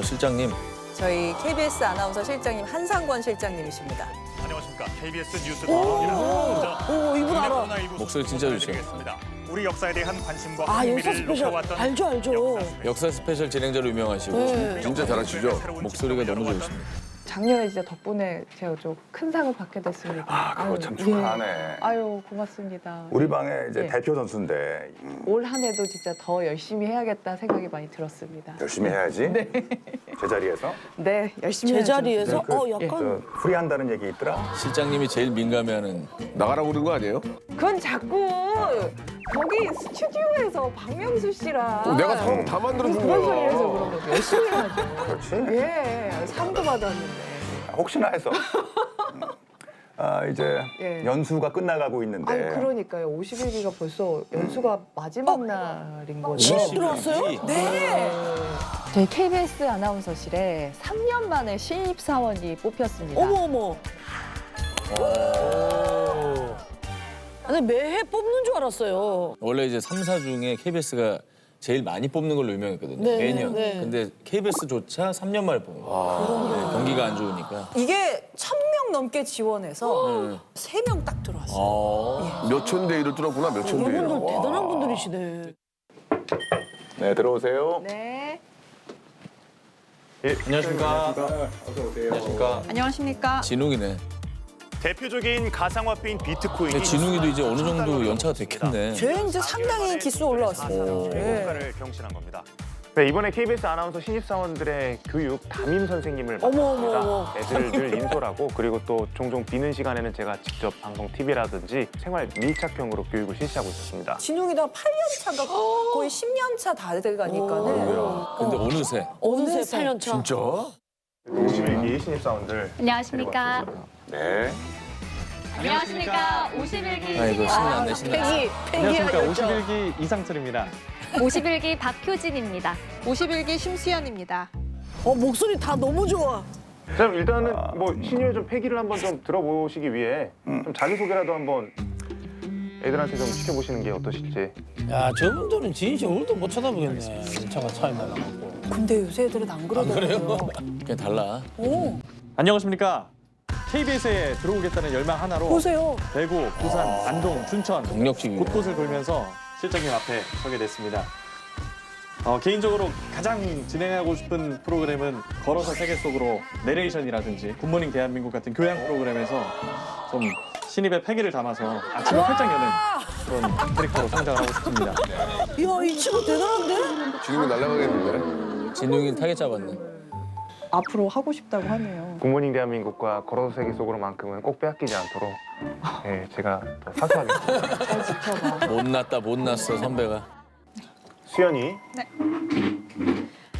실장님. 저희 KBS 아나운서 실장님 한상권 실장님이십니다. 안녕하십니까. KBS 뉴스 방송입니다. 오, 이분 알아. 목소리 진짜 좋죠. 우리 역사에 대한 관심과 아, 역사 흥미를 스페셜. 높여왔던 알죠. 역사 스페셜 진행자로 유명하시고 네. 진짜 잘하시죠? 목소리가 너무 좋으십니다. 작년에 진짜 덕분에 제가 좀 큰 상을 받게 됐습니다. 아, 그거 아유, 참 예. 축하하네. 아유, 고맙습니다. 우리 방에 이제 예. 대표 선수인데 올 한 해도 진짜 더 열심히 해야겠다 생각이 많이 들었습니다. 열심히 해야지. 제자리에서. 네, 열심히 해야죠. 제자리에서 약간 저 풀이한다는 얘기 있더라. 실장님이 제일 민감해하는 나가라고 그런 거 아니에요? 그건 자꾸 거기 스튜디오에서 박명수 씨랑 내가 상황 다 만들어준 그런 소리 해서 거야. 그런 거죠. 열심히 해야죠. 그렇지. 예, 상도 받았는데. 혹시나 해서. 이제 예. 연수가 끝나가고 있는데. 아니 그러니까요. 51기가 벌써 연수가 마지막 날인 거죠. 신입 들어왔어요? 네. 저희 KBS 아나운서실에 3년 만에 신입 사원이 뽑혔습니다. 어머. 아니 매해 뽑는 줄 알았어요. 원래 이제 3사 중에 KBS가 제일 많이 뽑는 걸로 유명했거든요. 네, 매년. 네. 근데 KBS조차 3년 만에 뽑은 거예요. 네, 경기가 안 좋으니까. 이게 1,000명 넘게 지원해서 3명 딱 들어왔어요. 몇천 대 1을 뚫었구나, 몇천 대 1. 이분들 대단한 분들이시네. 네, 들어오세요. 네. 안녕하십니까. 안녕하십니까. 안녕하십니까? 진웅이네. 대표적인 가상화폐인 비트코인이 근데 진웅이도 이제 어느 정도 연차가 됐겠네. 쟤 이제 상당히 기수 올라왔어요. 네. 효과를 경신한 겁니다. 네, 이번에 KBS 아나운서 신입사원들의 교육 담임 선생님을 어머. 맡았습니다. 애들을 늘 인솔하고 그리고 또 종종 비는 시간에는 제가 직접 방송 TV라든지 생활 밀착형으로 교육을 실시하고 있었습니다. 진웅이도 한 8년 차가 거의 10년 차 다 돼가니까는 근데 어느새. 어느새 어느새. 8년 차. 진짜? 51기 신입사원들 안녕하십니까. 네. 안녕하십니까. 51기 아이고 신났네 신났네. 폐기하겠죠. 51기 이상철입니다. 51기 박효진입니다. 51기 심수연입니다. 목소리 다 너무 좋아. 자, 일단은 뭐 신유의 좀 패기를 한번 좀 들어보시기 위해 좀 자기소개라도 한번 애들한테 좀 시켜보시는 게 어떠실지. 야, 저분들은 진짜 얼도 못 쳐다보겠네. 차가 차에 날라가고. 근데 요새 애들은 안 그러더라고요. 그냥 달라. 안녕하십니까. KBS에 들어오겠다는 열망 하나로 보세요. 대구, 부산, 안동, 춘천 경력직이네. 곳곳을 돌면서 실장님 앞에 서게 됐습니다. 개인적으로 가장 진행하고 싶은 프로그램은 걸어서 세계 속으로 내레이션이라든지 굿모닝 대한민국 같은 교양 프로그램에서 좀 신입의 패기를 담아서 아침을 활짝 여는 그런 캐릭터로 성장을 하고 싶습니다. 이야, 이 친구 대단한데? 지금이 날아가겠는데? 진웅이 타겟 잡았네. 앞으로 하고 싶다고 하네요. 굿모닝 대한민국과 걸어서 세계 속으로만큼은 꼭 빼앗기지 않도록 제가 더 사수하겠습니다. 잘 지켜봐. 못 났어 선배가. 수연이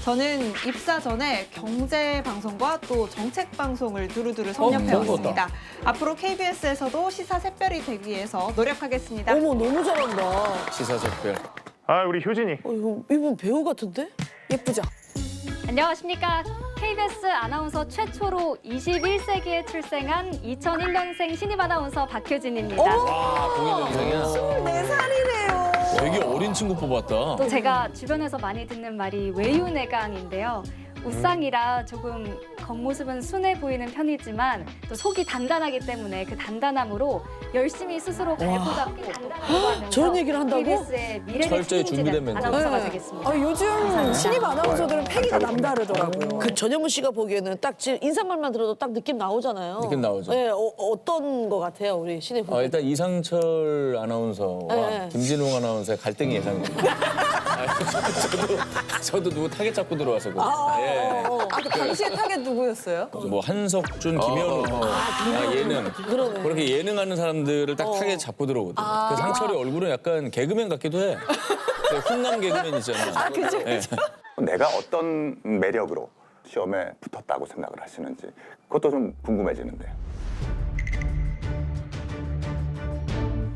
저는 입사 전에 경제 방송과 또 정책 방송을 두루두루 섭렵해 왔습니다. 앞으로 KBS에서도 시사 샛별이 되기 위해서 노력하겠습니다. 어머, 너무 잘한다. 시사색별. 우리 효진이 이분 배우 같은데? 예쁘죠? 안녕하십니까. KBS 아나운서 최초로 21세기에 출생한 2001년생 신입 아나운서 박효진입니다. 와 공인 영상이야. 24살이네요. 되게 어린 친구 뽑았다. 또 제가 주변에서 많이 듣는 말이 외유내강인데요. 웃상이라 조금 겉모습은 순해 보이는 편이지만 또 속이 단단하기 때문에 그 단단함으로 열심히 스스로 발돋잡고 단단하는 저런 얘기를 한다고? KBS의 미래를 철저히 준비된 책임지는 멘트. 아나운서가 네. 되겠습니다. 요즘 신입 아나운서들은 패기가 남다르더라고요. 그 전현무 씨가 보기에는 딱 지금 인사말만 들어도 딱 느낌 나오잖아요. 느낌 나오죠. 네, 어떤 거 같아요, 우리 신입 후배? 일단 이상철 아나운서와 네. 김진웅 아나운서의 갈등이 예상됩니다. 저도 누구 타겟 잡고 들어왔었거든요. 예. 그 당시에 타겟 누구였어요? 뭐 한석준, 김현우, 예능. 그러네. 그렇게 예능하는 사람들을 딱 타겟 잡고 들어오거든. 그 상철이 얼굴은 약간 개그맨 같기도 해. 그 훈남 개그맨 있잖아. 그죠, 예. 내가 어떤 매력으로 시험에 붙었다고 생각을 하시는지 그것도 좀 궁금해지는데요.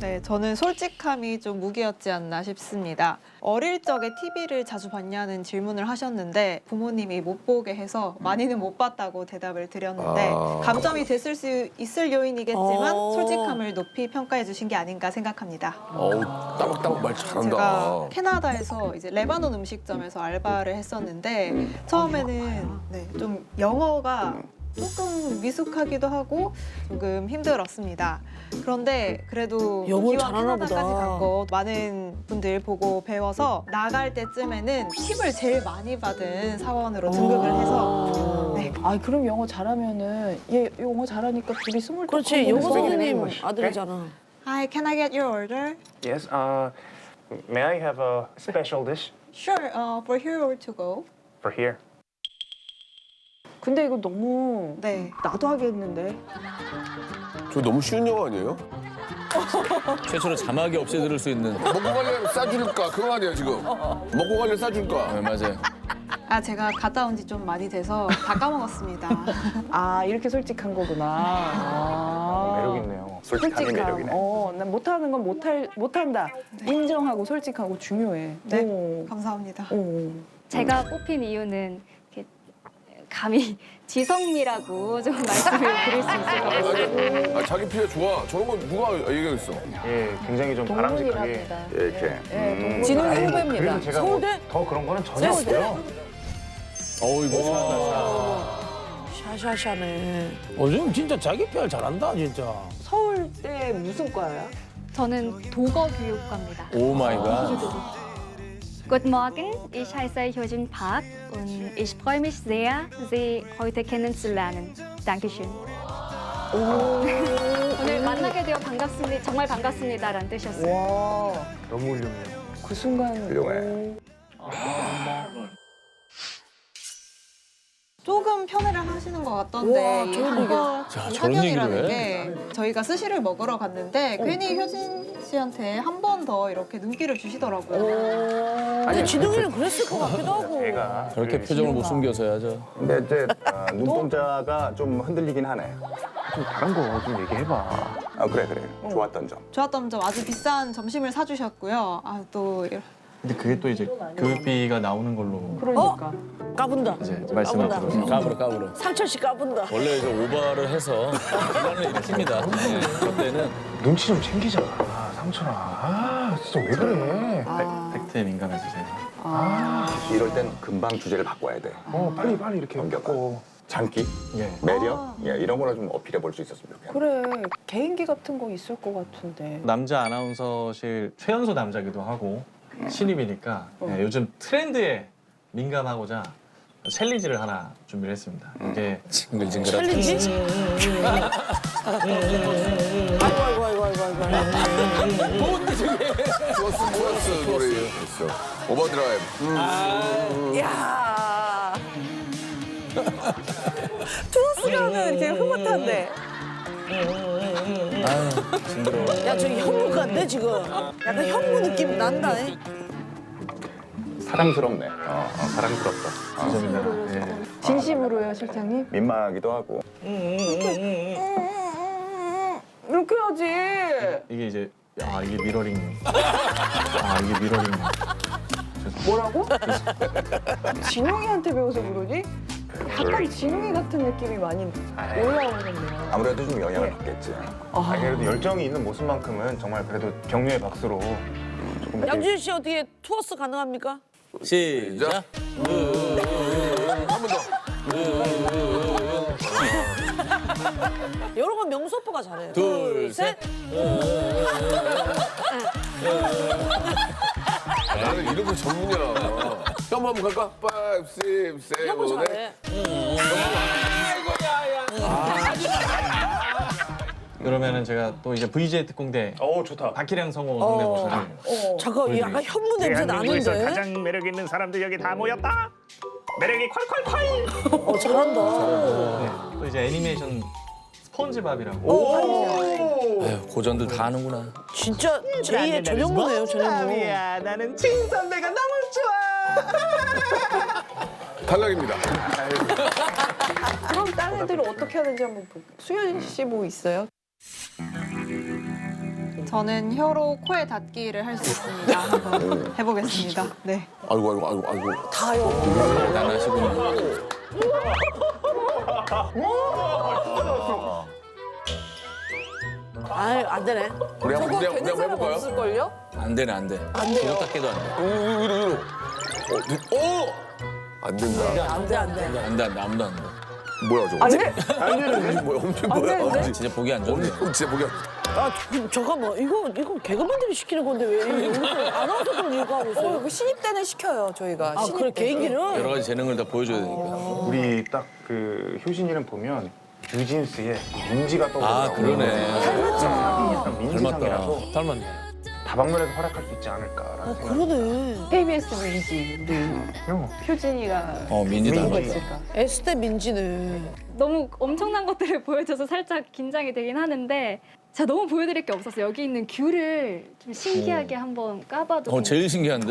네, 저는 솔직함이 좀 무기였지 않나 싶습니다. 어릴 적에 TV를 자주 봤냐는 질문을 하셨는데 부모님이 못 보게 해서 많이는 못 봤다고 대답을 드렸는데 감점이 됐을 수 있을 요인이겠지만 솔직함을 높이 평가해 주신 게 아닌가 생각합니다. 어우, 따박따박 말 잘한다. 제가 캐나다에서 이제 레바논 음식점에서 알바를 했었는데 처음에는 네, 좀 영어가 조금 미숙하기도 하고 조금 힘들었습니다. 그런데 그래도 영어를 기왕 잘하나 캐나다까지 보다. 갔고 많은 분들 보고 배워서 나갈 때쯤에는 팁을 제일 많이 받은 사원으로 등극을 해서 네. 아, 그럼 영어 잘하면은 얘 영어 잘하니까 둘이 스몰 그렇지 영어 선생님 아들이잖아. Hi, can I get your order? Yes. May I have a special dish Sure, for here or to go? for here? 근데 이거 너무 네. 나도 하겠는데. 저 너무 쉬운 영어 아니에요? 최초로 자막이 없이 들을 수 있는. 먹고 갈래 싸줄까? 그거 아니에요 지금. 먹고 갈래 싸줄까? 네, 맞아요. 아, 제가 갔다 온 지 좀 많이 돼서 다 까먹었습니다. 아, 이렇게 솔직한 거구나. 아. 매력 있네요. 솔직함이 매력이네. 난 못하는 건 못한다. 인정하고 솔직하고 중요해. 네, 오. 감사합니다. 오. 제가 뽑힌 이유는 이렇게 감히 지성미라고 좀 말씀을 드릴 수 있을 것 같아요. 아, 자기 피해 좋아. 저런 건 누가 얘기했어? 예, 굉장히 좀 바람직하게. 동문이랍니다. 이렇게. 네, 진흥 아이고, 후배입니다. 그래도 제가 뭐 더 그런 거는 전혀 없고요. 이거 샤샤샤네. 요즘 진짜 자기 PR 잘한다 진짜. 서울대 무슨 과야? 저는 도거 교육과입니다. 오 마이 갓. Guten Morgen, ich heiße Hyojin Park und ich freue mich sehr, Sie heute kennenzulernen. Dankeschön. 오늘 만나게 되어 반갑습니다. 정말 반갑습니다라는 뜻이었어요. 와, 너무 훌륭해요. 그 순간. 훌륭해. 조금 편애를 하시는 것 같던데 이 한번 저런 사견이라는 얘기를 게 저희가 스시를 먹으러 갔는데 괜히 효진 씨한테 한 번 더 이렇게 눈길을 주시더라고요. 근데 진흥이는 그랬을 것 같기도 하고. 제가 저렇게 표정을 못 숨겨서 해야죠. 근데 이제 눈동자가 좀 흔들리긴 하네. 좀 다른 거 좀 얘기해봐. 아, 그래. 좋았던 점. 좋았던 점 아주 비싼 점심을 사주셨고요. 아, 또 근데 그게 또 이제 교육비가 나오는 걸로 그러니까. 까분다. 이제 말씀을 까분다. 들어서. 까불어. 상철 씨 까분다. 원래 이제 오바를 해서 하는 일이 팁니다. 네, 그때는 눈치 좀 챙기자. 상철아. 아, 진짜 왜 그래? 팩트에 민감해서 제가. 이럴 땐 금방 주제를 바꿔야 돼. 빨리 이렇게 넘겨봐. 바꿔. 장기, 예. 매력, 이런 거나 좀 어필해 볼 수 있었으면 좋겠네. 그래, 개인기 같은 거 있을 것 같은데. 남자 아나운서실 최연소 남자기도 하고 신입이니까 예, 요즘 트렌드에 민감하고자 챌린지를 하나 준비를 했습니다. 이게 징글징글하죠. 챌린지? 아이고. 좋았어 노래. 있어. 오버드라이브. 야. 투어스가는 이렇게 흐뭇한데. 징그러워. 야, 저 현무 같네 지금. 약간 현무 느낌 난다. 사랑스럽네. 사랑스럽다. 감사합니다. 예. 진심으로요, 실장님? 민망하기도 하고. 이렇게 해야지. 이게 이제 이게 미러링. 이게 미러링. 뭐라고? 진용이한테 배워서 그러니? 약간 진용이 같은 느낌이 많이 올라오는데요. 아무래도 좀 영향을 받겠지. 그래도 열정이 있는 모습만큼은 정말 그래도 격려의 박수로 조금 이렇게 양준일 씨 어떻게 투어스 가능합니까? 시작. 한 번 더. 이런 건 명수 오빠가 잘해요. 둘, 셋. 나는 이런 거 전문이야. 형 한번 갈까? 5, 6, 7, 현무 8. 잘해. 그러면은 제가 또 이제 VJ 특공대 좋다. 박희량 성우 성대모사를 잠깐 약간 현무 냄새 나는데. 가장 매력 있는 사람들 여기 다 모였다. 매력이 콸콸콸. 잘한다. 네, 또 이제 애니메이션 스폰지밥이라고. 아유, 고전들 다 하는구나. 진짜 제2의 전현무네요, 전현무. 나는 진선배가 너무 좋아. 탈락입니다. 그럼 딴 애들은 어떻게 하는지 한번 볼게요. 수현 씨 뭐 있어요? 저는 혀로 코에 닿기를 할 수 있습니다. 한번 해보겠습니다. 네. 아이고. 다요. 대단하시군요. 아유, 안 되네. 우리 저거 한번 되는 그냥 사람 해볼까요? 없을걸요? 안 되네, 안 돼. 안 돼요. 저거 닦기도 안 돼. 위로. 안 된다. 안 돼, 안 돼. 안 돼, 아무도 안 돼. 뭐야 저거? 안 돼? 뭐야? 엄청 뭐야? 진짜 보기 안 좋네. 진짜 보기 아, 잠깐만. 이거 개그맨들이 시키는 건데 왜 여기서 아나운서들 이거 하고 있어요? 이거 신입 때는 시켜요, 저희가. 아, 신입 그래, 때. 개인기는? 여러 가지 재능을 다 보여줘야 되니까. 우리 딱 그 효진이는 보면 뉴진스에 민지가 떠오르더라고요. 아, 그러네. 닮았잖아. 약간 민지상이라서 닮았다. 닮았네. 다방면에서 활약할 수 있지 않을까라는 생각. 그러네. KBS 민지 우리 효진이가 민지도 민지. 닮았다. 있을까? S대 민지는. 너무 엄청난 것들을 보여줘서 살짝 긴장이 되긴 하는데 제가 너무 보여드릴 게 없어서 여기 있는 귤을 좀 신기하게 한번 까봐도 제일 신기한데?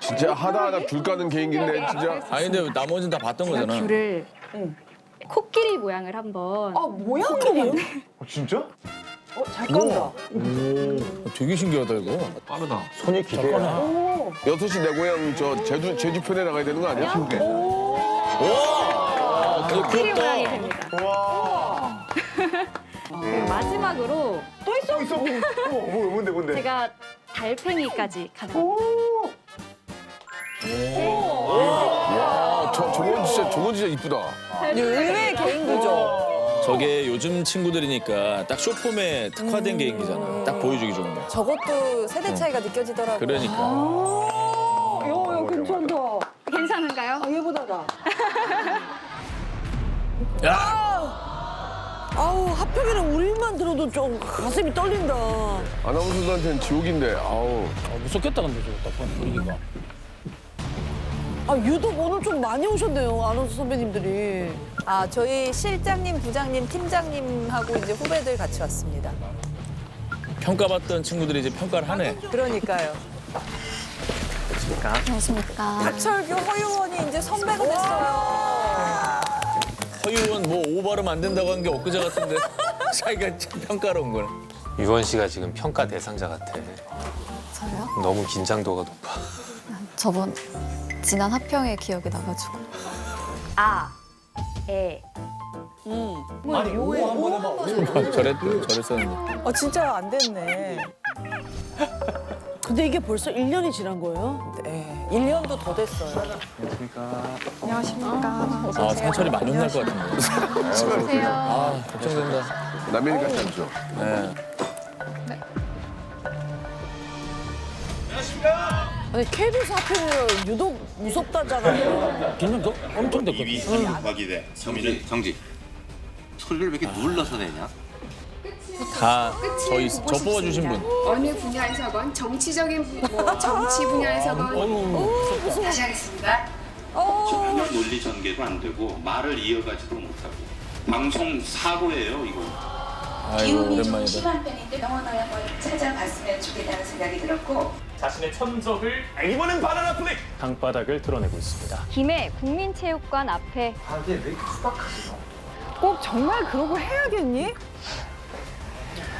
진짜 하다하다 귤 까는 개인기인데 진짜. 아니, 근데 나머지는 다 봤던 제가 거잖아. 귤을 코끼리 모양을 한번 모양이요? 진짜? 잘 깐다. 되게 신기하다, 이거. 손이 기대야. 6시 내 고향 저 제주 편에 나가야 되는 거 아니야? 와! 코끼리 모양이 됩니다. 와. 그리고 마지막으로 또 있어? 뭔데? 제가 달팽이까지 가능합니다. 와, 저건 진짜 이쁘다. 의외의 개인기죠. 저게 요즘 친구들이니까 딱 쇼폼에 특화된 개인기잖아. 딱 보여주기 좋은 거. 저것도 세대 차이가 느껴지더라고요. 그러니까. 야, 괜찮다. 괜찮은가요? 얘보다가. 아우, 하평이는 우리만 들어도 좀 가슴이 떨린다. 아나운서들한테는 지옥인데. 아우. 무섭겠다 근데 저거 딱 보면 분위기가. 아, 유독 오늘 좀 많이 오셨네요, 아나운서 선배님들이. 아, 저희 실장님, 부장님, 팀장님하고 이제 후배들 같이 왔습니다. 평가받던 친구들이 이제 평가를 하네. 그러니까요. 안녕하십니까. 박철규, 허유원이 이제 선배가 됐어요. 허유원 뭐 오버하면 안 된다고 한 게 엊그제 같은데 자기가 평가로 온 거네. 유원 씨가 지금 평가 대상자 같아. 저요? 너무 긴장도가 높아. 저번 지난 합평의 기억이 나가지고. 저랬었는데. 진짜 안 됐네. 근데 이게 벌써 1년이 지난 거예요? 네, 1년도 더 됐어요. 안녕하십니까. 상처리 많이 혼날 것 같은데. 안녕하세요. 걱정된다. 남편이 같지 않죠? 네. 아니, KBS 하평이 유독 무섭다잖아요. 긴장 더 엄청 됐거든. 박이대 정지. 소리를 왜 이렇게 눌러서 내냐? 다 저 뽑아주신 분. 어느 분야에서건 정치 분야에서건 다시 하겠습니다. 논리 전개도 안 되고 말을 이어가지도 못하고 방송 사고예요 이거. 아이고, 기운이 좀 오랜만이다. 심한 편인데 병원을 한번 찾아봤으면 좋겠다는 생각이 들었고 자신의 천적을 이번엔 바나나 플레이 방바닥을 드러내고 있습니다. 김해 국민체육관 앞에 꼭 정말 그러고 해야겠니?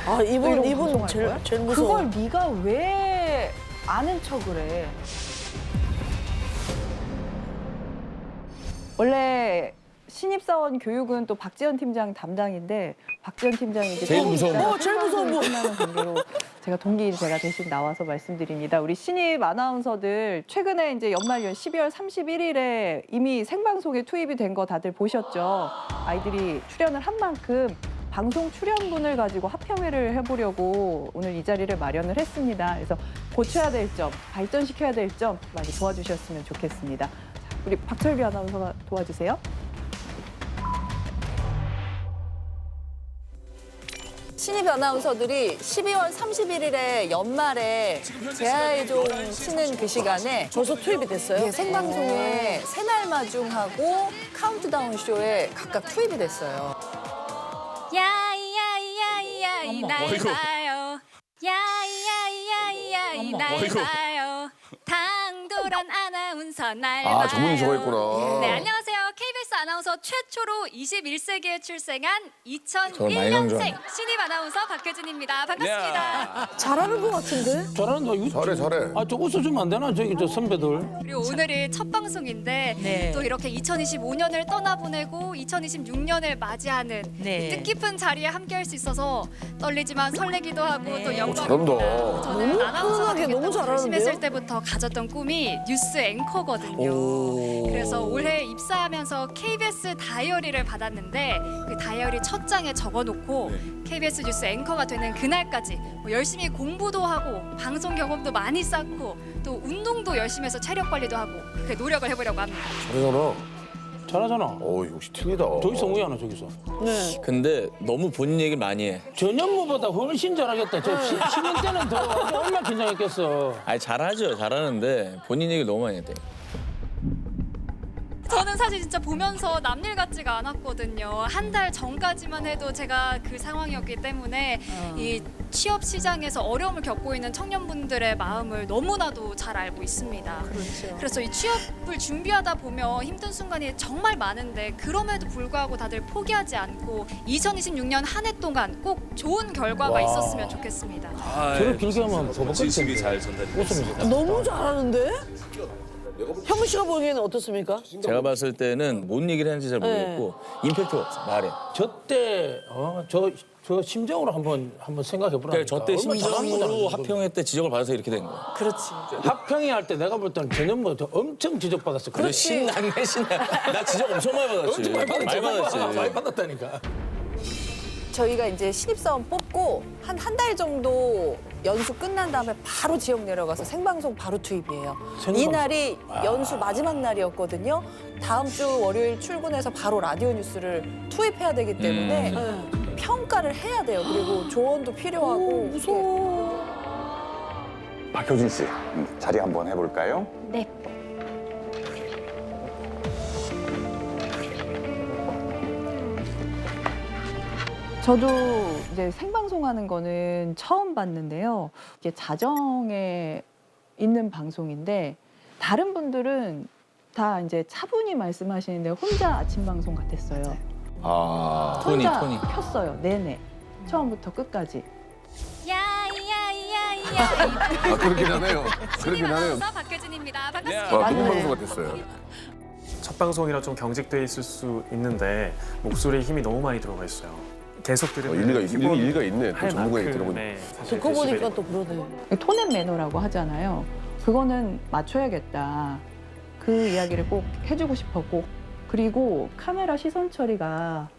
아, 이분 제일 무서워. 그걸 네가 왜 아는 척을 해? 원래 신입사원 교육은 또 박지현 팀장 담당인데 박지현 팀장이 이제 제일 무서운 분. 제일 무서운 분. 끝나는 관계로 제가 동기인 제가 대신 나와서 말씀드립니다. 우리 신입 아나운서들 최근에 이제 연말연 12월 31일에 이미 생방송에 투입이 된 거 다들 보셨죠? 아이들이 출연을 한 만큼 방송 출연분을 가지고 합평회를 해보려고 오늘 이 자리를 마련을 했습니다. 그래서 고쳐야 될 점, 발전시켜야 될 점 많이 도와주셨으면 좋겠습니다. 자, 우리 박철규 아나운서가 도와주세요. 신입 아나운서들이 12월 31일에 연말에 제아의종 치는 그 시간에 벌써 투입이 됐어요? 예, 생방송에 새날마중하고 카운트다운 쇼에 각각 투입이 됐어요. 야이야이야이야 이날 어이구. 봐요. 야이야이야이야 이날 어이구. 봐요. 당돌한 아나운서 날 아, 봐요. 저분이 저거 했구나. 네, 안녕하세요. KBS 아나운서 최초로 21세기에 출생한 저거 많이 강조하네. 2001년생 신입 아나운서 박효진입니다. 반갑습니다. 잘하는 것 같은데? 잘한다. 이거 잘해. 아, 저 웃어주면 안 되나? 저기 저 선배들. 그리고 오늘이 첫 방송인데 네. 또 이렇게 2025년을 떠나보내고 2026년을 맞이하는 네. 뜻깊은 자리에 함께할 수 있어서 떨리지만 설레기도 하고 또 잘한다. 영광입니다. 저는 너무 아나운서가 편하게 너무 되겠다고 잘하는데요? 결심했을 때부터 가졌던 꿈이 뉴스 앵커거든요. 그래서 올해 입사하면서 KBS 다이어리를 받았는데 그 다이어리 첫 장에 적어놓고 KBS 뉴스 앵커가 되는 그날까지 뭐 열심히 공부도 하고 방송 경험도 많이 쌓고 또 운동도 열심히 해서 체력 관리도 하고 그렇게 노력을 해보려고 합니다. 잘하잖아. 잘하잖아. 역시 틀리다. 저기서 우야나 저기서. 네. 근데 너무 본인 얘기를 많이 해. 전현무보다 훨씬 잘하겠다. 저 신인 때는 더 얼마나 긴장했겠어. 아니 잘하죠. 잘하는데 본인 얘기를 너무 많이 했대. 저는 사실 진짜 보면서 남일 같지가 않았거든요. 한 달 전까지만 해도 제가 그 상황이었기 때문에 이 취업 시장에서 어려움을 겪고 있는 청년분들의 마음을 너무나도 잘 알고 있습니다. 그래서 이 취업을 준비하다 보면 힘든 순간이 정말 많은데 그럼에도 불구하고 다들 포기하지 않고 2026년 한 해 동안 꼭 좋은 결과가 있었으면 좋겠습니다. 저를 길게 하면 더 진심이 잘 전달됐습니다. 너무 잘하는데? 형우 씨가 보기에는 어떻습니까? 제가 봤을 때는 뭔 얘기를 했는지 잘 모르겠고 임팩트가 없어 말에. 저때 저 심정으로 한번 생각해 보라. 그러니까 저때 심정으로 합평회 때 지적을 받아서 이렇게 된 거야. 그렇지. 합평이 할 때 내가 볼 때는 전현무 엄청 지적받았어. 그래 신나네 신나. 나 지적 엄청 많이 받았지. 많이 받았지. 많이 받았다니까. 저희가 이제 신입사원 뽑고 한 달 정도 연수 끝난 다음에 바로 지역 내려가서 생방송 바로 투입이에요. 이날이 연수 마지막 날이었거든요. 다음 주 월요일 출근해서 바로 라디오 뉴스를 투입해야 되기 때문에 평가를 해야 돼요. 그리고 조언도 필요하고. 무서워. 박효진 씨, 자리 한번 해볼까요? 네. 저도 이제 생방송하는 거는 처음 봤는데요. 이게 자정에 있는 방송인데 다른 분들은 다 이제 차분히 말씀하시는데 혼자 아침 방송 같았어요. 혼자 토니. 켰어요. 내내 처음부터 끝까지. 야야야야. 그렇긴 하네요. 그렇긴 하네요. 아나운서 박효진입니다. 반갑습니다. 너무 방송 같았어요. 첫 방송이라 좀 경직돼 있을 수 있는데 목소리에 힘이 너무 많이 들어가 있어요. 계속 들으면 일리가 있네. 또 전문가에게 들어보니까. 듣고 보니까 또 그러네. 톤앤 매너라고 하잖아요. 그거는 맞춰야겠다. 그 이야기를 꼭 해주고 싶었고 그리고 카메라 시선 처리가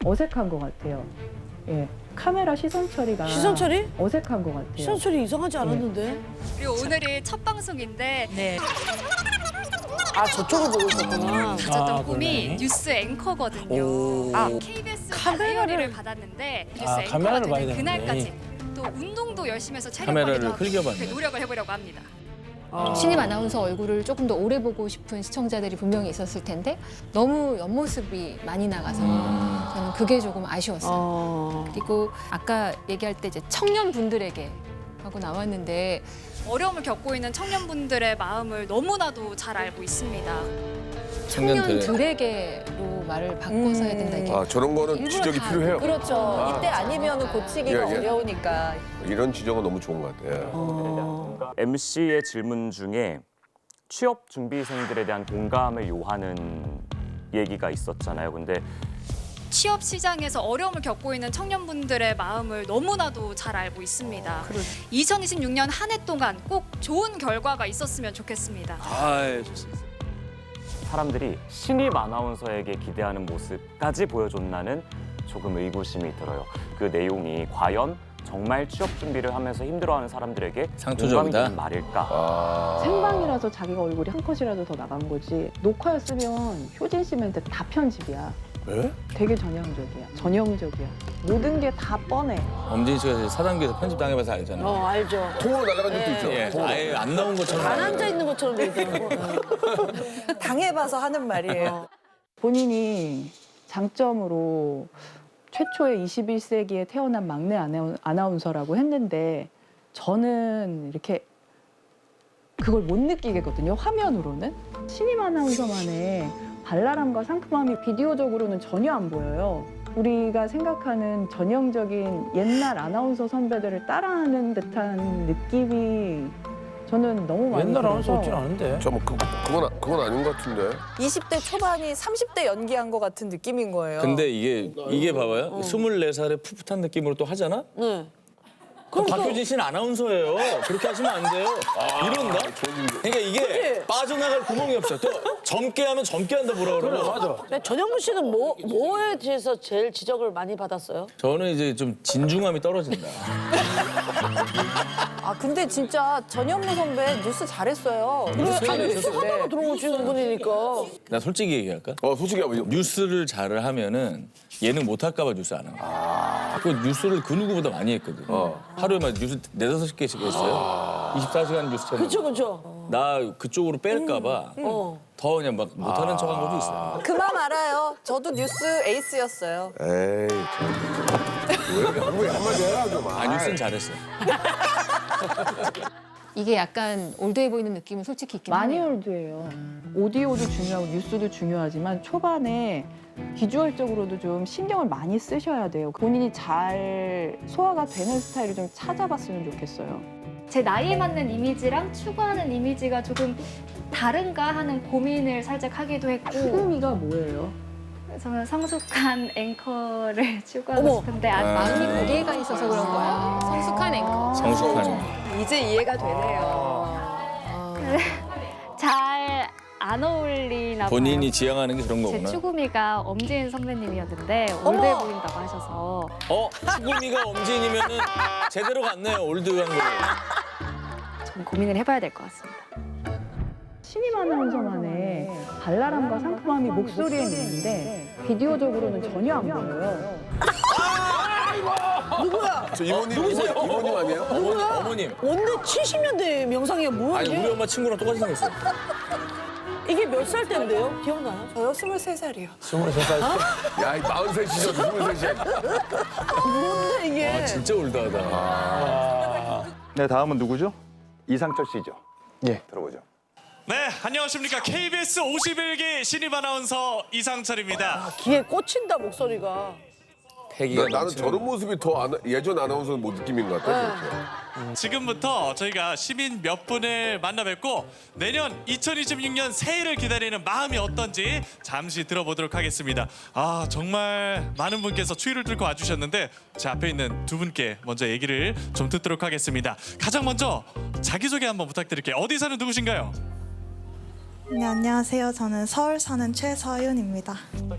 어색한 것 같아요. 예, 카메라 시선 처리가 시선 처리? 어색한 것 같아요. 시선 처리 이상하지 않았는데? 그리고 오늘이 첫 방송인데 네. 아 저쪽을 보고 있었구나. 가졌던 꿈이 그러네. 뉴스 앵커거든요. KBS 다이어리를 받았는데 뉴스 앵커가 카메라를 봐야 되는 되는데. 그날까지 또 운동도 열심히 해서 체력 카메라를 관리도 하고 흘겨봤네. 그렇게 노력을 해보려고 합니다. 신입 아나운서 얼굴을 조금 더 오래 보고 싶은 시청자들이 분명히 있었을 텐데 너무 옆모습이 많이 나가서 저는 그게 조금 아쉬웠어요. 그리고 아까 얘기할 때 이제 청년분들에게 하고 나왔는데 어려움을 겪고 있는 청년분들의 마음을 너무나도 잘 알고 있습니다. 청년들에게로 말을 바꿔서 해야 된다 이게. 저런 거는 일부러 지적이 다 필요해요. 그렇죠. 이때 아니면 고치기가 예, 예. 어려우니까. 이런 지적은 너무 좋은 것 같아요. MC의 질문 중에 취업 준비생들에 대한 공감을 요하는 얘기가 있었잖아요. 근데 취업 시장에서 어려움을 겪고 있는 청년분들의 마음을 너무나도 잘 알고 있습니다. 2026년 한 해 동안 꼭 좋은 결과가 있었으면 좋겠습니다. 좋습니다. 사람들이 신입 아나운서에게 기대하는 모습까지 보여줬나는 조금 의구심이 들어요. 그 내용이 과연 정말 취업 준비를 하면서 힘들어하는 사람들에게 공감이 되는 말일까? 생방이라서 자기가 얼굴이 한 컷이라도 더 나간 거지 녹화였으면 효진 씨 멘트 다 편집이야. 네? 되게 전형적이야. 모든 게 다 뻔해. 엄진희 씨가 4단계에서 편집 당해봐서 알잖아요. 알죠. 통으로 날아간 적도 있죠. 예, 아예 안 나온 것처럼. 안 앉아 있는 것처럼 되더라고. 당해봐서 하는 말이에요. 본인이 장점으로 최초의 21세기에 태어난 막내 아나운서라고 했는데 저는 이렇게 그걸 못 느끼겠거든요. 화면으로는. 신임 아나운서만의 발랄함과 상큼함이 비디오적으로는 전혀 안 보여요. 우리가 생각하는 전형적인 옛날 아나운서 선배들을 따라하는 듯한 느낌이 저는 너무 많이 옛날 아나운서 들어서 없진 않은데. 그건 아닌 것 같은데. 20대 초반이 30대 연기한 것 같은 느낌인 거예요. 근데 이게 봐봐요. 24살의 풋풋한 느낌으로 또 하잖아? 네. 박효진 씨는 아나운서예요. 그렇게 하시면 안 돼요. 이런다? 그러니까 이게 빠져나갈 구멍이 없어. 또 젊게 하면 젊게 한다 뭐라 그러고. 맞아. 근데 전현무 씨는 뭐에 대해서 제일 지적을 많이 받았어요? 저는 이제 좀 진중함이 떨어진다. 아 근데 진짜 전현무 선배 뉴스 잘했어요. 뉴스 다들 잘했어요. 수사하다가 들어오시는 분이니까. 나 솔직히 얘기할까? 솔직히 뉴스를 잘 하면은 예능 못 할까 봐 뉴스 안 한 거야. 그 뉴스를 그 누구보다 많이 했거든. 하루에 막 뉴스 4-5개씩 했어요. 24시간 뉴스 채널. 그쵸. 나 그쪽으로 뺄까 봐 더 그냥 막 못하는 척한 것도 있어요. 그만 알아요. 저도 뉴스 에이스였어요. 에이, 왜 이렇게 한마디 해라 좀. 뉴스는 잘했어요. 이게 약간 올드해 보이는 느낌은 솔직히 있긴 많이 하네요. 올드해요. 오디오도 중요하고 뉴스도 중요하지만 초반에 비주얼적으로도 좀 신경을 많이 쓰셔야 돼요. 본인이 잘 소화가 되는 스타일을 좀 찾아봤으면 좋겠어요. 제 나이에 맞는 이미지랑 추구하는 이미지가 조금 다른가 하는 고민을 살짝 하기도 했고. 추구미가 뭐예요? 저는 성숙한 앵커를 추구하고 싶은데 마음이 거기에가 있어서 그런 거야. 성숙한 앵커. 성숙한. 이제 이해가 되네요. 잘 안 어울리나 봐요. 본인이 지향하는 게 그런 제 거구나. 추구미가 엄지은 선배님이었는데 올드해 보인다고 하셔서 추구미가 엄지인이면은 제대로 갔네요. 올드한 거. 좀 고민을 해봐야 될 것 같습니다. 신임 아나운서만의 발랄함과 상큼함이 목소리에 있는데 비디오적으로는 전혀 안 보여요. 누구야? 저 이모님 아니에요? 어머님. 원래 70년대 명상이야 뭐야 아니 이게? 우리 엄마 친구랑 똑같이 생겼어. 이게 몇 살 때인데요? 기억나요? 저요 23살이요. 23살. 야, 이 43이죠, 23이야. 뭔데 이게? 진짜 올드하다. 네, 다음은 누구죠? 이상철 씨죠. 예. 들어보죠. 네, 안녕하십니까. KBS 51기 신입 아나운서 이상철입니다. 귀에 꽂힌다 목소리가. 나는 저런 모습이 더 예전 아나운서 뭐 느낌인 것 같아. 지금부터 저희가 시민 몇 분을 만나 뵙고 내년 2026년 새해를 기다리는 마음이 어떤지 잠시 들어보도록 하겠습니다. 정말 많은 분께서 추위를 뚫고 와주셨는데 제 앞에 있는 두 분께 먼저 얘기를 좀 듣도록 하겠습니다. 가장 먼저 자기소개 한번 부탁드릴게요. 어디 사는 누구신가요? 네, 안녕하세요. 저는 서울 사는 최서윤입니다.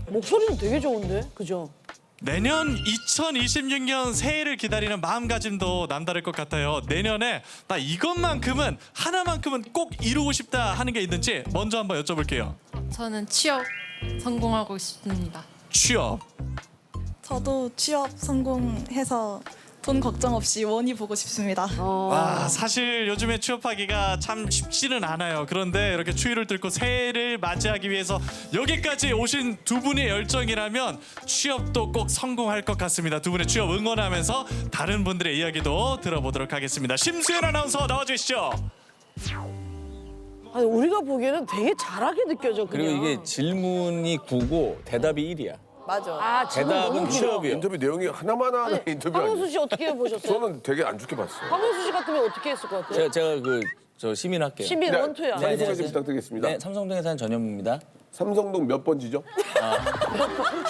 목소리는 되게 좋은데, 그죠? 내년 2026년 새해를 기다리는 마음가짐도 남다를 것 같아요. 내년에 나 이것만큼은 하나만큼은 꼭 이루고 싶다 하는 게 있는지 먼저 한번 여쭤볼게요. 저는 취업 성공하고 싶습니다. 취업. 저도 취업 성공해서 돈 걱정 없이 원이 보고 싶습니다. 와, 사실 요즘에 취업하기가 참 쉽지는 않아요. 그런데 이렇게 추위를 뚫고 새해를 맞이하기 위해서 여기까지 오신 두 분의 열정이라면 취업도 꼭 성공할 것 같습니다. 두 분의 취업 응원하면서 다른 분들의 이야기도 들어보도록 하겠습니다. 심수연 아나운서 나와주시죠. 아니 우리가 보기에는 되게 잘하게 느껴져. 그냥. 그리고 이게 질문이 9고 대답이 1이야. 맞아. 대답은 취업이요. 인터뷰 내용이 하나만 인터뷰 아니에요. 황현수 씨 어떻게 보셨어요? 저는 되게 안 좋게 봤어요. 황현수 씨 같으면 어떻게 했을 것 같아요? 제가 저 시민 할게요. 시민 원투야. 자기소개 좀 부탁드리겠습니다. 네, 삼성동에 사는 전현무입니다. 삼성동 몇 번지죠?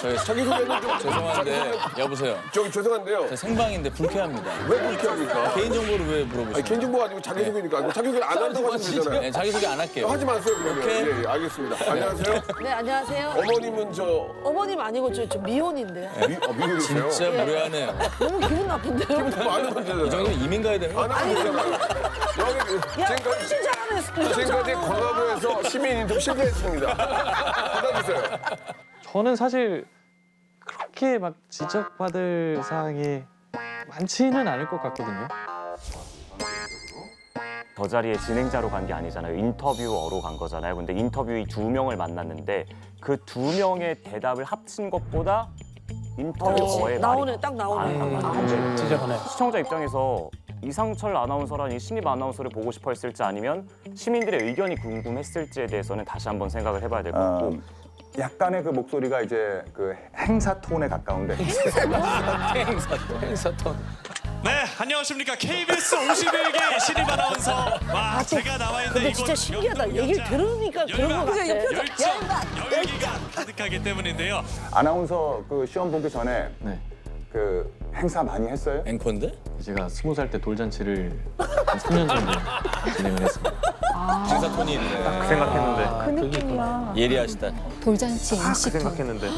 자기소개는 좀 죄송한데 여보세요. 저기 죄송한데요. 저 생방인데 불쾌합니다. 왜 불쾌합니까? 개인정보를 왜 물어보시나요? 아니, 개인정보가 아니고 자기소개니까. 자기소개 안 한다고 하시면 되잖아요. 네, 자기소개 안 할게요. 하지 마세요 그러면. 오케이. 예, 알겠습니다. 안녕하세요. 네 안녕하세요. 어머님은 어머님 아니고 저 미혼인데요. 미국이세요? 진짜 무례하네요. 너무 기분 나쁜데요? 많은 문제잖아요. 이 정도면 이민 가야 되는 거 아니 여기 지금까지 광화문에서 시민 인터뷰 실패했습니다. 받아주세요. 저는 사실 그렇게 막 지적받을 사항이 많지는 않을 것 같거든요. 저 자리에 진행자로 간 게 아니잖아요. 인터뷰어로 간 거잖아요. 근데 인터뷰이 2명을 만났는데 그 2명의 대답을 합친 것보다 인터뷰어의 나오네, 딱 나오네. 지적하네. 시청자 입장에서 이상철 아나운서란 이 신입 아나운서를 보고 싶어 했을지 아니면 시민들의 의견이 궁금했을지에 대해서는 다시 한번 생각을 해봐야 될 것 같고 약간의 그 목소리가 이제 그 행사 톤에 가까운데. 행사톤. 네, 안녕하십니까. KBS 51기 신입 아나운서. 와, 제가 나와 있는 근데 이곳 진짜 신기하다. 얘기를 들으니까 그런 거 같아. 열정, 열기가 가득하기 때문인데요. 아나운서 그 시험 보기 전에 네. 그 행사 많이 했어요? 앵커인데? 제가 20살 때 돌잔치를 한 3년 정도 진행을 했습니다. 행사톤이 있네. 그 생각했는데. 그 느낌이야. 예리하시다. 돌잔치 그 MC톤. 생각했는데.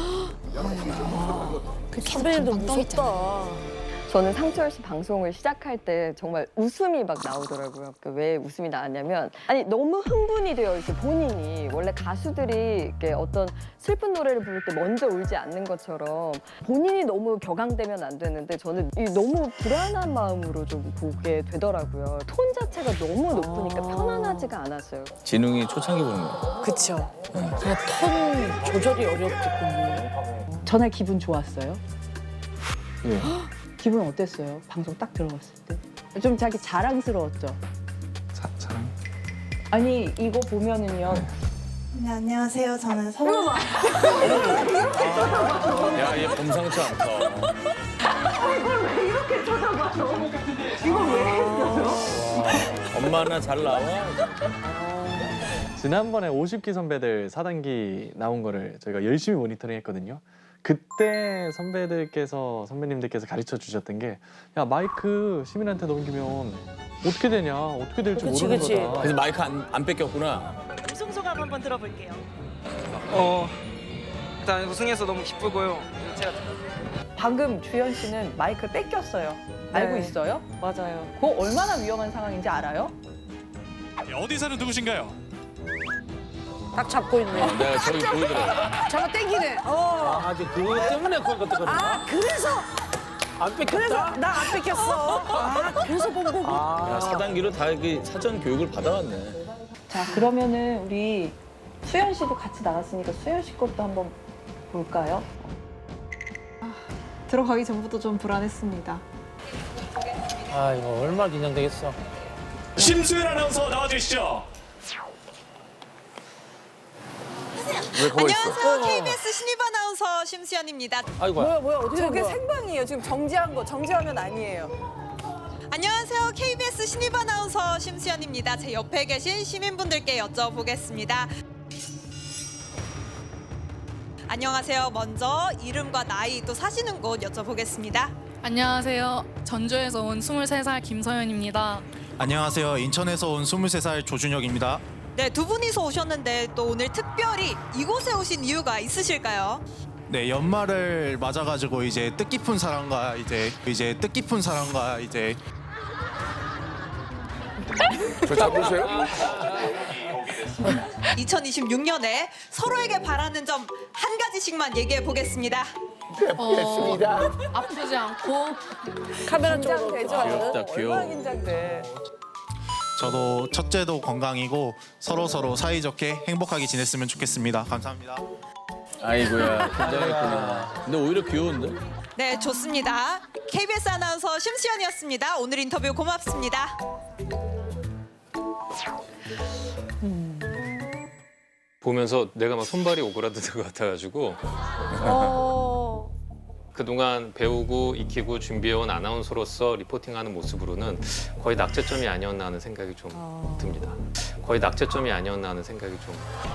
그 선배님도 계속 방 무섭다. 저는 상철 씨 방송을 시작할 때 정말 웃음이 막 나오더라고요. 왜 웃음이 나왔냐면 아니 너무 흥분이 되어 있어 본인이. 원래 가수들이 이렇게 어떤 슬픈 노래를 부를 때 먼저 울지 않는 것처럼 본인이 너무 격앙되면 안 되는데 저는 이 너무 불안한 마음으로 좀 보게 되더라고요. 톤 자체가 너무 높으니까 편안하지가 않았어요. 지능이 초창기 보는 거야. 그쵸. 제가 톤 조절이 어렵겠군요. 전날 기분 좋았어요? 예. 기분 어땠어요? 방송 딱 들어갔을 때? 좀 자기 자랑스러웠죠? 자랑? 아니 이거 보면은요. 네, 안녕하세요. 저는 서울 야, 얘 범상치 않다. 이걸 왜 이렇게 쳐다봐? 이걸 왜 했어요? 엄마나 잘 나와? 지난번에 50기 선배들 4단기 나온 거를 저희가 열심히 모니터링 했거든요. 그때 선배님들께서 가르쳐 주셨던 게 야 마이크 시민한테 넘기면 어떻게 되냐 어떻게 될지 모르는 거다. 그래서 마이크 안 뺏겼구나. 우승 소감 한번 들어볼게요. 일단 우승해서 너무 기쁘고요. 제가 방금 주현 씨는 마이크를 뺏겼어요. 알고 있어요? 맞아요. 그거 얼마나 위험한 상황인지 알아요? 어디 사는 누구신가요? 딱 잡고 있네. 내가 저기 보이더라고. 잡아 당기네. 아주 그거 때문에 그걸 그랬거든. 그래서 안 뺏겼다? 그래서 나 안 뺏겼어. 그래서 본 거고. 야, 4단기로 다 이렇게 사전 교육을 받아왔네. 자 그러면은 우리 수현 씨도 같이 나갔으니까 수현 씨 것도 한번 볼까요? 들어가기 전부터 좀 불안했습니다. 아 이거 얼마나 긴장되겠어. 심수연 아나운서 나와주시죠. 안녕하세요. KBS 신입 아나운서 심수연입니다. 아이고야. 뭐야 어떻게 된 저게 거야? 생방이에요. 지금 정지한 거. 정지하면 아니에요. 안녕하세요. KBS 신입 아나운서 심수연입니다. 제 옆에 계신 시민분들께 여쭤보겠습니다. 안녕하세요. 먼저 이름과 나이 또 사시는 곳 여쭤보겠습니다. 안녕하세요. 전주에서 온 23살 김서연입니다. 안녕하세요. 인천에서 온 23살 조준혁입니다. 네, 두 분이서 오셨는데 또 오늘 특별히 이곳에 오신 이유가 있으실까요? 네, 연말을 맞아가지고 이제 뜻깊은 사람과 뜻깊은 사람과 저 잡으세요? 2026년에 서로에게 바라는 점 한 가지씩만 얘기해 보겠습니다. 아프지 않고 카메라 쪽으로. 긴장되죠. 귀엽다, 귀여워. 얼마나 긴장돼. 저도 첫째도 건강이고 서로 사이좋게 행복하게 지냈으면 좋겠습니다. 감사합니다. 아이고야, 긴장했구나. 근데 오히려 귀여운데? 네, 좋습니다. KBS 아나운서 심수연이었습니다. 오늘 인터뷰 고맙습니다. 보면서 내가 막 손발이 오그라드는 것 같아가지고 그동안 배우고 익히고 준비해온 아나운서로서 리포팅하는 모습으로는 거의 낙제점이 아니었나 하는 생각이 좀 듭니다. 거의 낙제점이 아니었나 하는 생각이 좀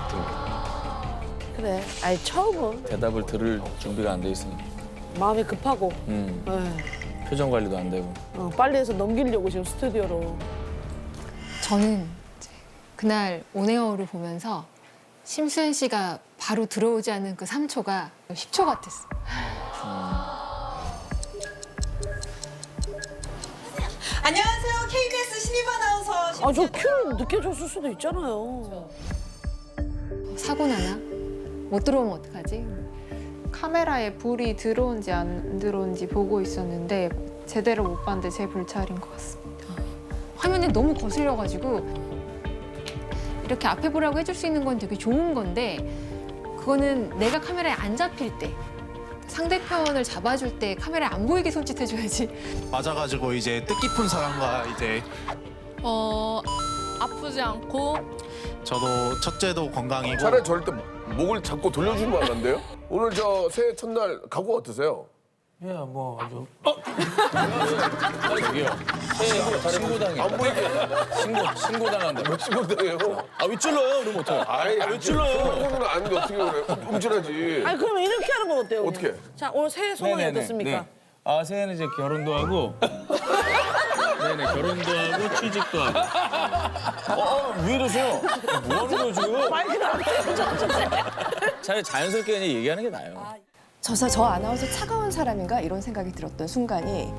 듭니다. 그래. 아니 처음은 대답을 들을 준비가 안 돼 있으니까. 마음이 급하고. 에이, 표정 관리도 안 되고. 빨리 해서 넘기려고 지금 스튜디오로. 저는 이제 그날 온에어를 보면서 심수연 씨가 바로 들어오지 않은 그 3초가 10초 같았어. 안녕하세요. KBS 신입 아나운서 아, 저 큐를 늦게 줬을 수도 있잖아요. 사고 나나? 못 들어오면 어떡하지? 카메라에 불이 들어온지 안 들어온지 보고 있었는데 제대로 못 봤는데 제 불찰인 것 같습니다. 화면에 너무 거슬려가지고 이렇게 앞에 보라고 해줄 수 있는 건 되게 좋은 건데 그거는 내가 카메라에 안 잡힐 때 상대편을 잡아줄 때 카메라에 안 보이게 손짓해줘야지. 맞아가지고 이제 뜻깊은 사람과 아프지 않고 저도 첫째도 건강이고 차라리 저럴 때 목을 잡고 돌려주는 거 같은데요? 오늘 저 새해 첫날 각오 어떠세요? 예, 뭐 아주 빨리 저기요. 신고당해. 안 보이게. 신고당한다. 뭐 신고당해요? 아, 왜 찔러요? 그러면 어떡해? 왜 찔러요? 그러고는 아닌데 어떻게 그래? 움찔하지. 아니 그러면 이렇게 하는 건 어때요? 오늘? 어떻게? 자 오늘 새해 소감이 네네네. 어떻습니까? 네. 아, 새해는 이제 결혼도 하고. 네네, 결혼도 하고 취직도 하고. 왜 이러세요? 뭐 하는 거예요, 지금? 마이크 나한테 차라리 자연스럽게 그냥 얘기하는 게 나아요. 저 아나운서 차가운 사람인가 이런 생각이 들었던 순간이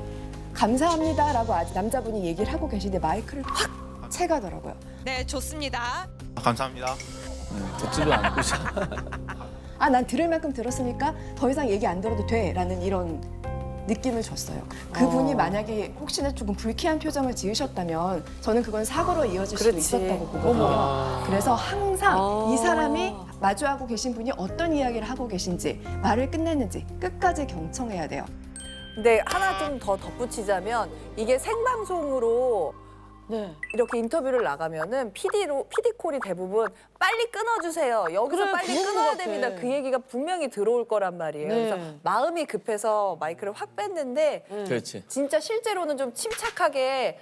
감사합니다라고 아직 남자분이 얘기를 하고 계신데 마이크를 확 채가더라고요. 네, 좋습니다. 감사합니다. 듣지도 않고. 아, 난 들을 만큼 들었으니까 더 이상 얘기 안 들어도 돼라는 이런 느낌을 줬어요. 그분이 만약에 혹시나 조금 불쾌한 표정을 지으셨다면 저는 그건 사고로 이어질 수도 있었다고 보거든요. 그래서 항상 이 사람이 마주하고 계신 분이 어떤 이야기를 하고 계신지 말을 끝냈는지 끝까지 경청해야 돼요. 근데 하나 좀 더 덧붙이자면 이게 생방송으로 이렇게 인터뷰를 나가면은 PD 콜이 대부분 빨리 끊어주세요. 여기서 그래, 빨리 그런 끊어야 것 같아. 됩니다. 그 얘기가 분명히 들어올 거란 말이에요. 네. 그래서 마음이 급해서 마이크를 확 뺐는데 그렇지. 진짜 실제로는 좀 침착하게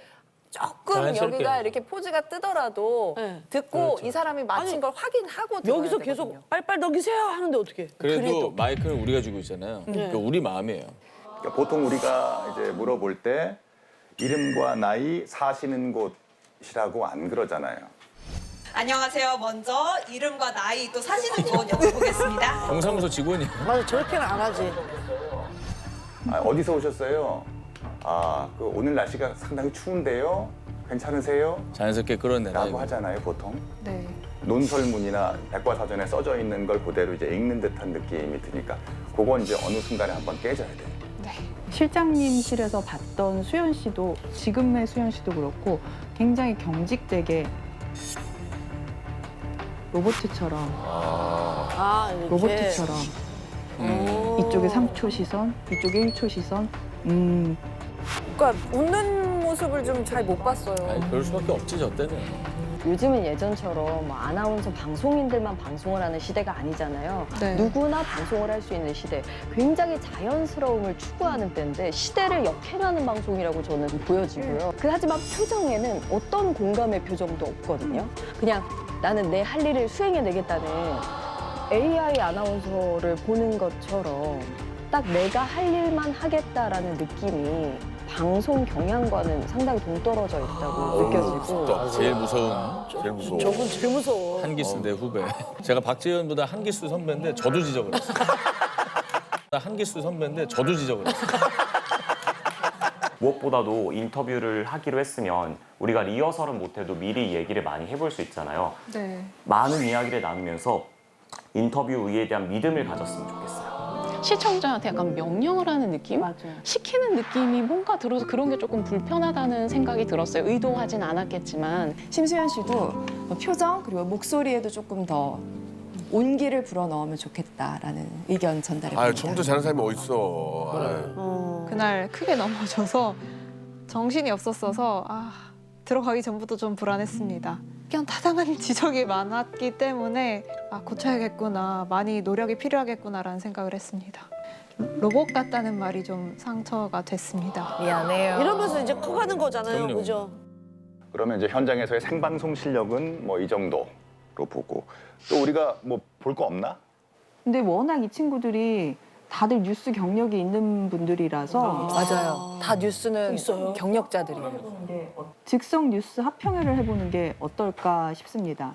조금 자연스럽게. 여기가 이렇게 포즈가 뜨더라도 듣고 그렇죠. 이 사람이 마친 걸 확인하고 들어야 여기서 되거든요. 계속 빨빨 넘기세요 하는데 어떻게? 그래도 마이크는 우리가 주고 있잖아요. 그러니까 우리 마음이에요. 그러니까 보통 우리가 이제 물어볼 때 이름과 나이, 사시는 곳이라고 안 그러잖아요. 안녕하세요. 먼저 이름과 나이 또 사시는 곳 여쭤보겠습니다. 동사무소 직원이에요. 맞아 저렇게는 안 하지. 아, 어디서 오셨어요? 아, 그 오늘 날씨가 상당히 추운데요. 괜찮으세요? 자연스럽게 끌어내라. 라고 하잖아요, 보통. 네. 논설문이나 백과사전에 써져 있는 걸 그대로 이제 읽는 듯한 느낌이 드니까 그건 이제 어느 순간에 한번 깨져야 돼요. 실장님실에서 봤던 수연 씨도 지금의 수연 씨도 그렇고 굉장히 경직되게 로봇처럼 이렇게. 로봇처럼 이쪽에 3초 시선, 이쪽에 1초 시선. 그러니까 웃는 모습을 좀 잘 못 봤어요. 아니, 그럴 수밖에 없지, 저 때는. 요즘은 예전처럼 뭐 아나운서 방송인들만 방송을 하는 시대가 아니잖아요. 네. 누구나 방송을 할 수 있는 시대. 굉장히 자연스러움을 추구하는 때인데 시대를 역행하는 방송이라고 저는 보여지고요. 하지만 표정에는 어떤 공감의 표정도 없거든요. 그냥 나는 내 할 일을 수행해내겠다는 AI 아나운서를 보는 것처럼 딱 내가 할 일만 하겠다라는 느낌이 방송 경향과는 상당히 동떨어져 있다고 느껴지고. 제일 무서운. 저분 제일 무서워. 한기수 내 후배. 제가 박지현보다 한기수 선배인데 저도 지적을 했어요. 한기수 선배인데 저도 지적을 했어요. 무엇보다도 인터뷰를 하기로 했으면 우리가 리허설은 못해도 미리 얘기를 많이 해볼 수 있잖아요. 네. 많은 이야기를 나누면서 인터뷰 의에 대한 믿음을 가졌으면 좋겠어요. 시청자한테 약간 명령을 하는 느낌? 시키는 느낌이 뭔가 들어서 그런 게 조금 불편하다는 생각이 들었어요. 의도하진 않았겠지만. 심수연 씨도 표정 그리고 목소리에도 조금 더 온기를 불어넣으면 좋겠다라는 의견 전달해봅니다. 아, 처음부터 잘하는 사람이 어딨어. 그날 크게 넘어져서 정신이 없었어서 들어가기 전부터 좀 불안했습니다. 그냥 타당한 지적이 많았기 때문에 고쳐야겠구나, 많이 노력이 필요하겠구나라는 생각을 했습니다. 로봇 같다는 말이 좀 상처가 됐습니다. 미안해요. 이러면서 이제 커가는 거잖아요, 그럼요. 그죠? 그러면 이제 현장에서의 생방송 실력은 뭐 이 정도로 보고 또 우리가 뭐 볼 거 없나? 근데 워낙 이 친구들이 다들 뉴스 경력이 있는 분들이라서 맞아요. 다 뉴스는 있어요. 경력자들이에요. 즉석 뉴스 합평회를 해보는 게 어떨까 싶습니다.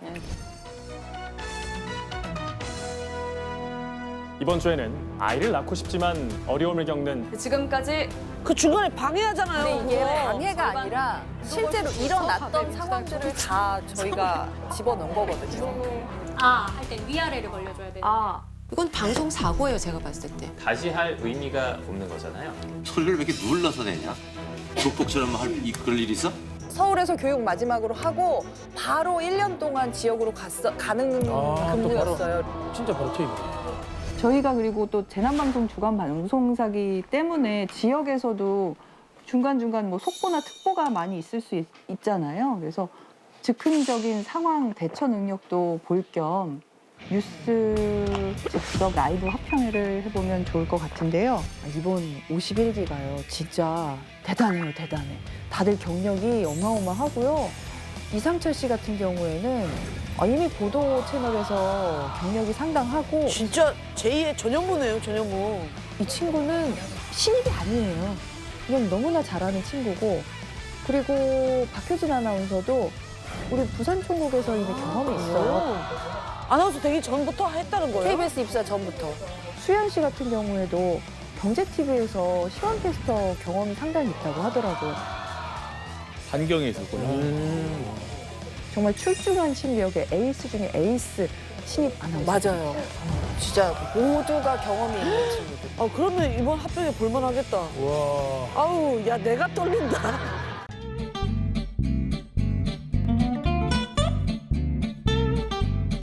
이번 주에는 아이를 낳고 싶지만 어려움을 겪는 지금까지 그 중간에 방해하잖아요. 근데 이게 그거. 방해가 아니라 실제로 일어났던 상황들을 다 저희가 집어넣은 거거든요. 할 때 위아래를 벌려줘야 되는. 이건 방송 사고예요, 제가 봤을 때. 다시 할 의미가 없는 거잖아요. 소리를 왜 이렇게 눌러서 내냐? 족복처럼 그럴 일 있어? 서울에서 교육 마지막으로 하고 바로 1년 동안 지역으로 가는 근무였어요. 진짜 바로 투입. 저희가 그리고 또 재난방송 주간 방송사기 때문에 지역에서도 중간중간 뭐 속보나 특보가 많이 있을 수 있잖아요. 그래서 즉흥적인 상황 대처 능력도 볼 겸 뉴스 즉석 라이브 화평회를 해보면 좋을 것 같은데요. 이번 51기가요. 진짜 대단해요, 대단해. 다들 경력이 어마어마하고요. 이상철 씨 같은 경우에는 이미 보도 채널에서 경력이 상당하고 진짜 제2의 전현무네요, 전현무. 이 친구는 신입이 아니에요. 그냥 너무나 잘하는 친구고 그리고 박효진 아나운서도 우리 부산총국에서 이미 경험이 있어요. 아나운서 되기 전부터 했다는 거예요? KBS 입사 전부터. 수현 씨 같은 경우에도 경제TV에서 시원캐스터 경험이 상당히 있다고 하더라고요. 반경에 있었구나. 정말 출중한 신비역의 에이스 중에 에이스 신입 아나운서. 맞아요. 진짜 모두가 경험이 있는 친구들. 그러면 이번 합병에 볼만하겠다. 와. 아우, 야, 내가 떨린다.